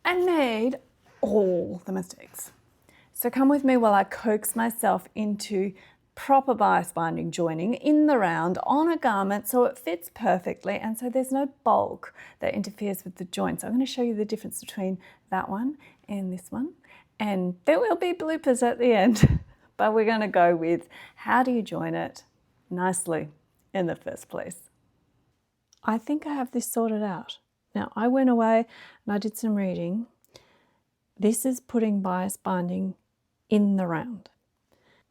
and made all the mistakes. So come with me while I coax myself into proper bias binding joining in the round on a garment so it fits perfectly and so there's no bulk that interferes with the joint. So I'm going to show you the difference between that one and this one, and there will be bloopers at the end, but we're going to go with how do you join it nicely in the first place. I think I have this sorted out. Now I went away and I did some reading. This is putting bias binding in the round.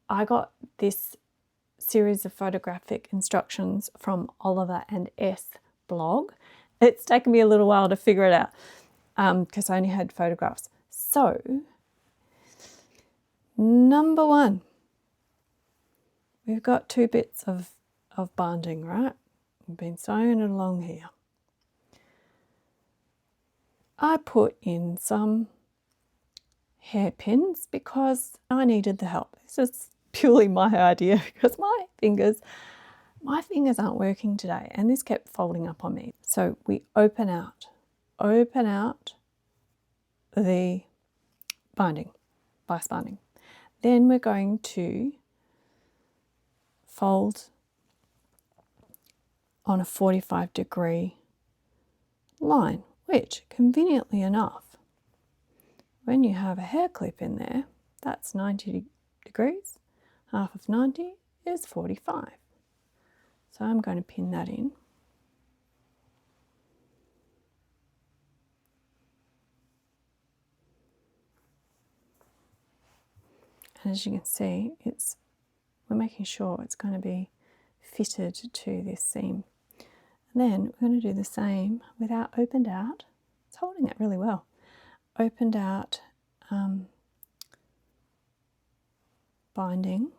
I got this series of photographic instructions from Oliver and S blog. It's taken me a little while to figure it out because I only had photographs. So, number one, we've got 2 bits of binding, right? We've been sewing it along here. I put in some hairpins because I needed the help. This is purely my idea because my fingers aren't working today and this kept folding up on me. So we open out the binding, bias binding. Then we're going to fold on a 45-degree line, which conveniently enough, when you have a hair clip in there, that's 90 degrees. Half of 90 is 45. So I'm going to pin that in. And as you can see, we're making sure it's going to be fitted to this seam. And then we're going to do the same with our opened out. It's holding it really well. Opened out binding.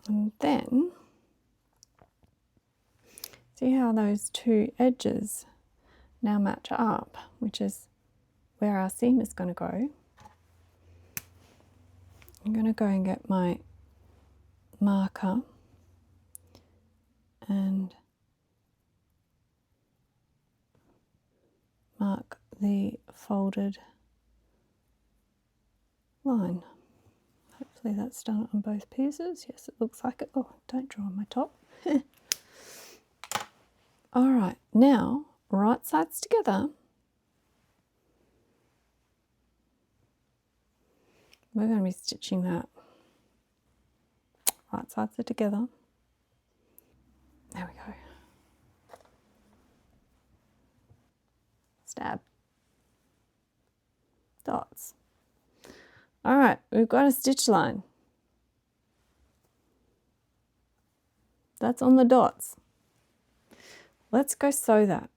And then, see how those 2 edges now match up, which is where our seam is going to go. I'm going to go and get my marker and mark the folded line. Hopefully that's done it on both pieces. Yes, it looks like it. Oh, don't draw on my top. All right, now right sides together. We're going to be stitching that. Right sides are together. There we go. Stab. Dots. All right, we've got a stitch line. That's on the dots. Let's go sew that.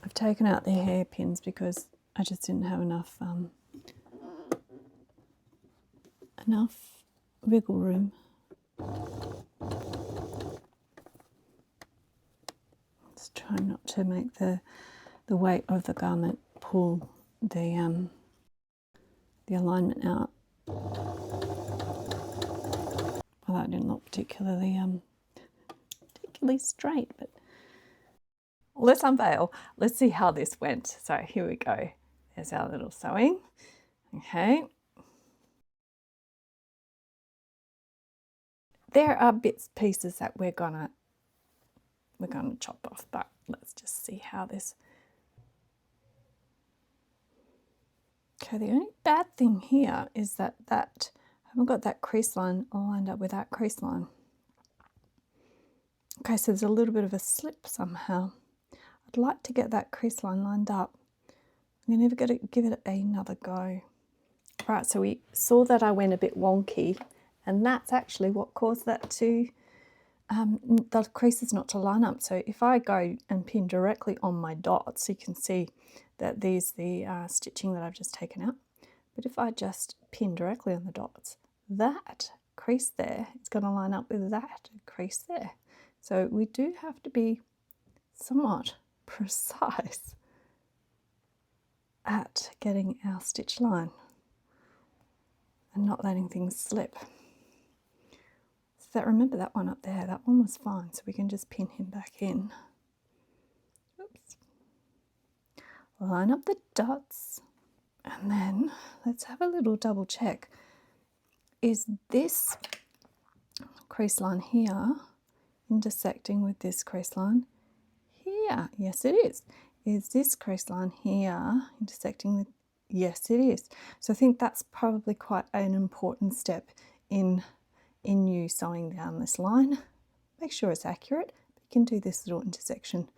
I've taken out the hairpins because I just didn't have enough wiggle room. Let's try not to make the weight of the garment pull the alignment out. Well, that didn't look particularly straight, but let's unveil. Let's see how this went. So here we go. There's our little sewing. Okay. There are pieces that we're gonna chop off, but let's just see how this. Okay, the only bad thing here is that I haven't got that crease line lined up with that crease line. Okay, so there's a little bit of a slip somehow. I'd like to get that crease line lined up. I'm never going to give it another go. Right, so we saw that I went a bit wonky, and that's actually what caused that to, the creases not to line up. So if I go and pin directly on my dots, you can see that there's the stitching that I've just taken out. But if I just pin directly on the dots, that crease there is going to line up with that crease there. So we do have to be somewhat precise at getting our stitch line. and not letting things slip. So that, remember that one up there, that one was fine, so we can just pin him back in. Oops. Line up the dots, and then let's have a little double check. Is this crease line here intersecting with this crease line here? Yes, it is. Is this crease line here intersecting with? Yes, it is. So I think that's probably quite an important step in you sewing down this line. Make sure it's accurate. You can do this little intersection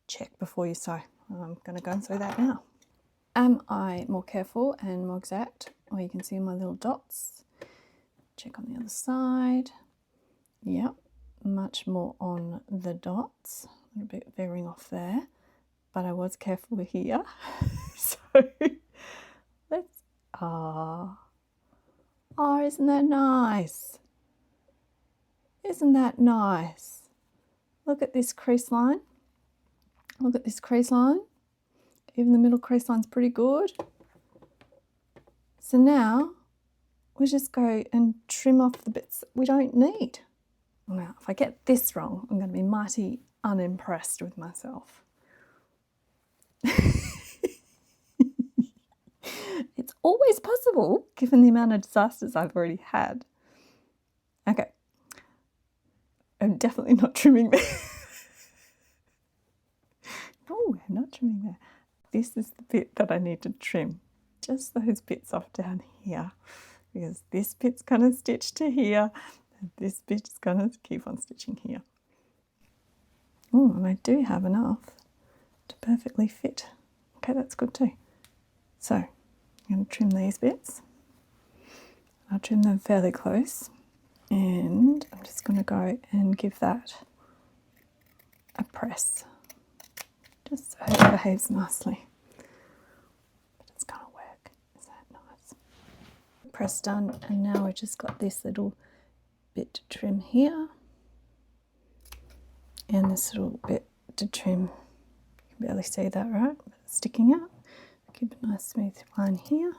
check before you sew. I'm going to go and sew that now. Am I more careful and more exact? Well, you can see my little dots. Check on the other side. Yep, much more on the dots. A little bit veering off there, but I was careful here. So let's, oh, isn't that nice? Isn't that nice? Look at this crease line. Look at this crease line. Even the middle crease line's pretty good. So now we just go and trim off the bits that we don't need. Now, if I get this wrong, I'm going to be mighty unimpressed with myself. It's always possible, given the amount of disasters I've already had. Okay. I'm definitely not trimming there. No, I'm not trimming there. This is the bit that I need to trim. Just those bits off down here. Because this bit's going to stitch to here. And this bit's going to keep on stitching here. Oh, and I do have enough to perfectly fit. Okay, that's good too. So I'm going to trim these bits. I'll trim them fairly close. And I'm just going to go and give that a press. Just so it behaves nicely. But it's going to work. Is that nice? Press done, and now we've just got this little bit to trim here. And this little bit to trim. You can barely see that, right? But it's sticking out. Keep a nice smooth line here.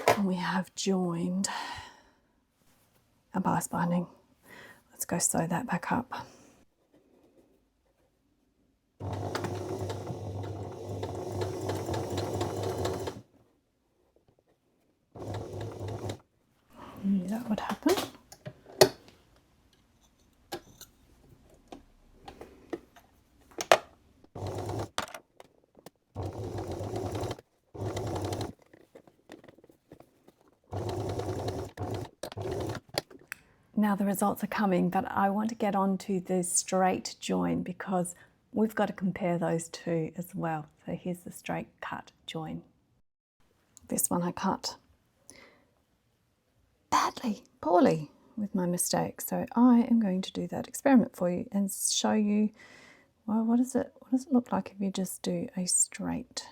And we have joined a bias binding. Let's go sew that back up. Knew that would happen. Now the results are coming, but I want to get on to the straight join because we've got to compare those two as well. So here's the straight cut join. This one I cut badly, poorly with my mistake. So I am going to do that experiment for you and show you, well, what does it look like if you just do a straight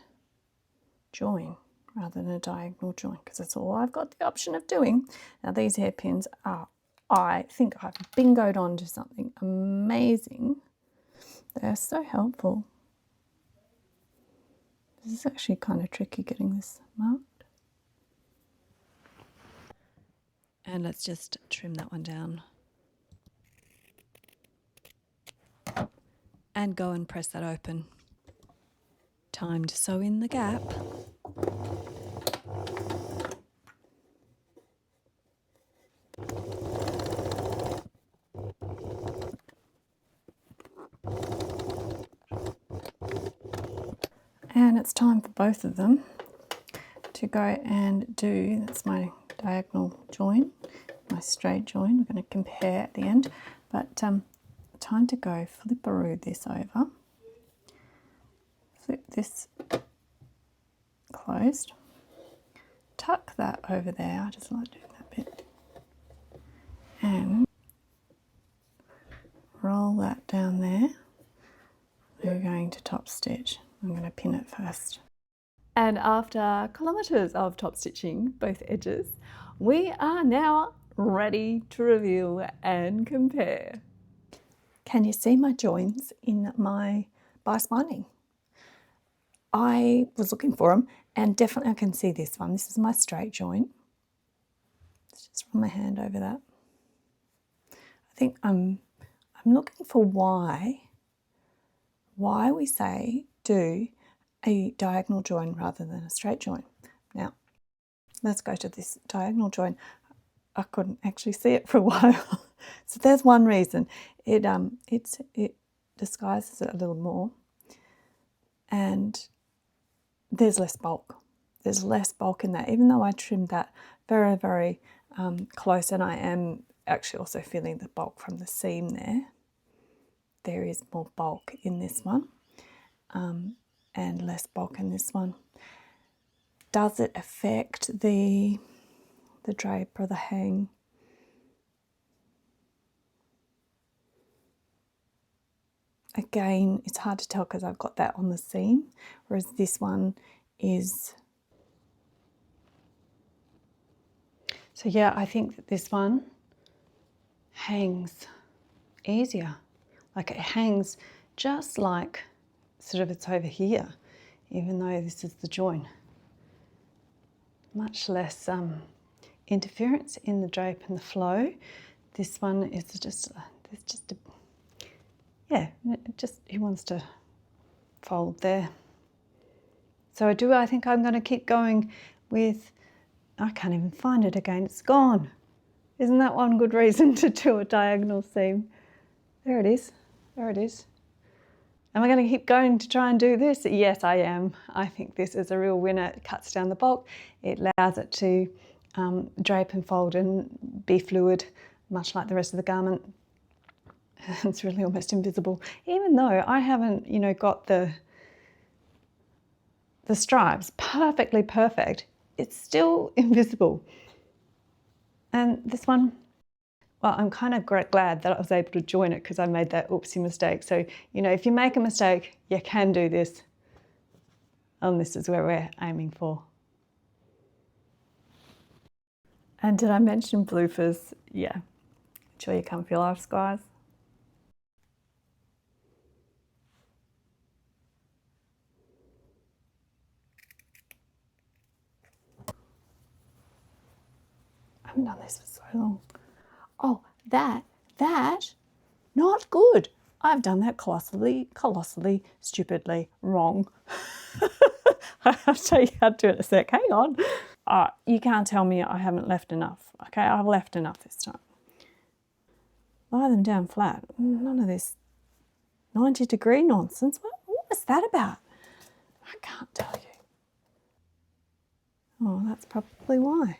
join rather than a diagonal join, because that's all I've got the option of doing. Now these hairpins are, I think I've bingoed on to something amazing. They're so helpful. This is actually kind of tricky getting this marked. And let's just trim that one down. And go and press that open. Time to sew in the gap. And it's time for both of them to go and do, that's my diagonal join, my straight join. We're going to compare at the end, but time to go flipperoo this over. Flip this closed. Tuck that over there. I just like doing that bit. And roll that down there. We're going to top stitch. I'm going to pin it first. And after kilometres of top stitching both edges, we are now ready to review and compare. Can you see my joins in my bias binding? I was looking for them, and definitely I can see this one. This is my straight join. Let's just run my hand over that. I think I'm looking for why we say do a diagonal join rather than a straight join. Now, let's go to this diagonal join. I couldn't actually see it for a while. So there's one reason. It disguises it a little more, and there's less bulk. There's less bulk in that, even though I trimmed that very, very close, and I am actually also feeling the bulk from the seam there. There is more bulk in this one and less bulk in this one. Does it affect the drape or the hang? Again, it's hard to tell because I've got that on the seam, whereas this one is... So yeah, I think that this one hangs easier. Like it hangs just like sort of it's over here, even though this is the join. Much less interference in the drape and the flow. This one is just, there's just a, yeah, just he wants to fold there. So I think I'm going to keep going with, I can't even find it again, it's gone. Isn't that one good reason to do a diagonal seam? There it is, there it is. Am I going to keep going to try and do this? Yes, I am. I think this is a real winner. It cuts down the bulk. It allows it to drape and fold and be fluid, much like the rest of the garment. It's really almost invisible. Even though I haven't, you know, got the stripes perfectly perfect, it's still invisible. And this one, well, I'm kind of glad that I was able to join it because I made that oopsie mistake. So, you know, if you make a mistake, you can do this. And this is where we're aiming for. And did I mention bloopers? Yeah. Enjoy your comfy lives, guys. I haven't done this for so long. Oh, that, not good. I've done that colossally, stupidly wrong. I'll show you how to do it in a sec. Hang on. You can't tell me I haven't left enough. Okay, I've left enough this time. Lie them down flat. None of this 90-degree nonsense. What was that about? I can't tell you. Oh, that's probably why.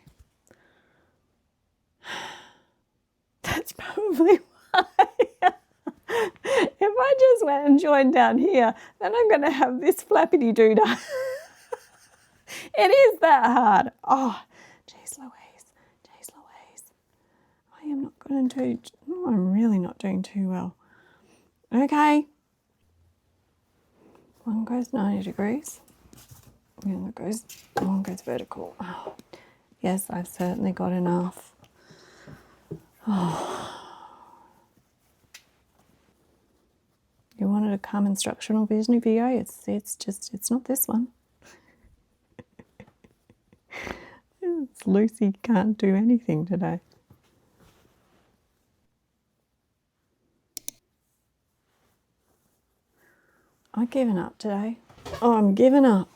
That's probably why. If I just went and joined down here, then I'm going to have this flappity-doo-dah. It is that hard. Oh, jeez Louise, jeez Louise. I am not going to do, I'm really not doing too well. Okay. One goes 90 degrees. And one goes vertical. Oh, yes, I've certainly got enough. Oh. You wanted a calm instructional video? It's not this one. It's Lucy can't do anything today. I've given up today. Oh, I'm giving up.